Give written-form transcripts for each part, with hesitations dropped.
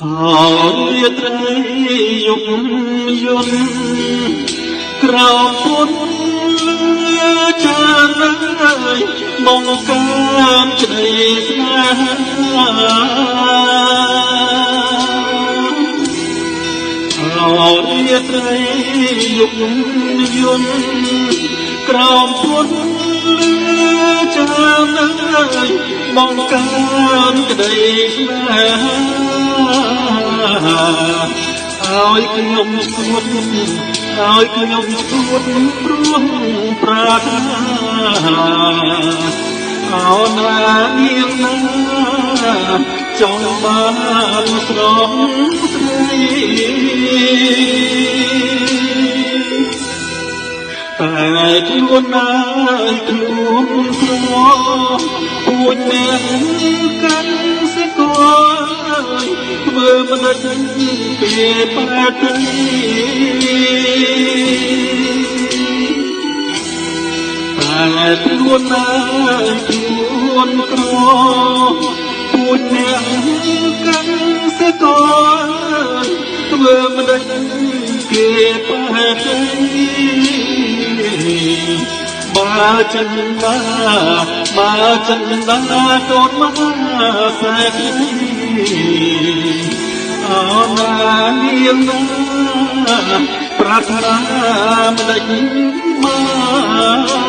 រាត្រីយប់យន់ក្រោមពុនចានហើយបងកាមក្តីស្នេហារាត្រីយប់យន់ក្រោមពុនចានហើយបងកាមក្តីស្នេហាឲ្យខ្ញុំស្ងួតឲ្យខ្ញុំស្ងួតព្រោះប្រាថ្នាអោណានាងណាចង់បានស្រស់ស្រីតែខ្លួនណាខ្លួនក្រពួចអ្នកកាន់សេកធ្វើមិនដឹងពីបែបតែខ្លួនណាខ្លួនក្រពួចអ្នកកាន់សេកធ្វើមិនដឹងពីបែបបើចិនដាកូនមហាសេដ្ឋីអោណានាងណាប្រាថ្នាមិនដេចមក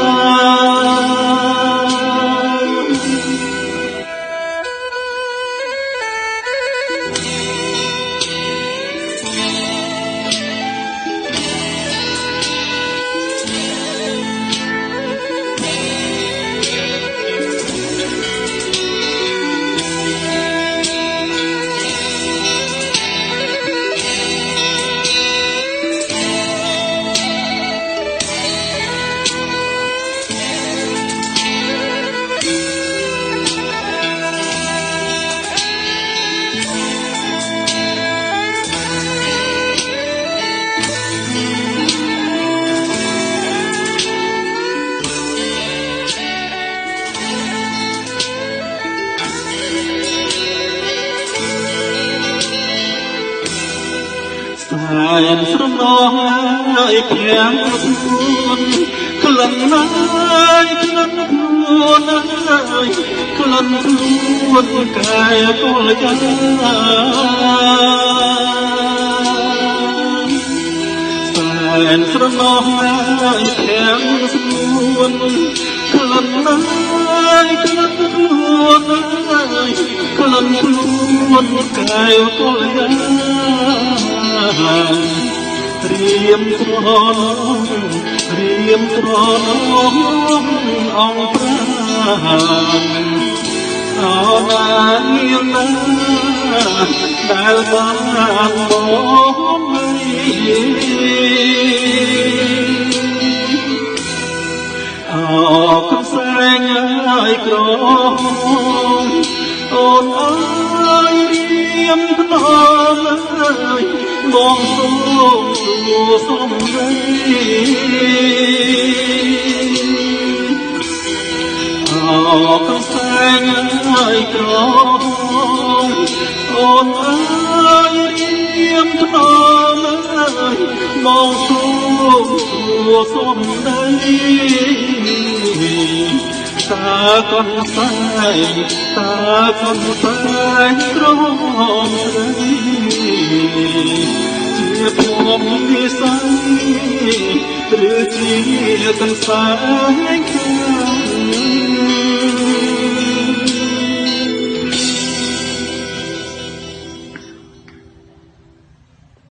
តែស្រណោះឲ្យភាំងខ្លួនក្លិនណាយក្លិនខ្លួនហើយក្លិនខ្លួនកាយកលយាតែស្រណោះឲ្យភាំងខ្លួនក្លិនណាយក្លិនខ្លួនហើយក្លិនខ្លួនកាយកលយារៀមត្រនអង្គប្រាអោណានាងណាដែលបានមកអោកំសែងឲ្យក្រអូនអើយរៀមថ្នមហើយបងសូមសុំរីអោកំសែងឲ្យក្រអូនអើយរៀមថ្នមហើយបងសូមសុំរីតាកូនសែងក្រមស្រីជាភពវិស័យឬជាកន្សែង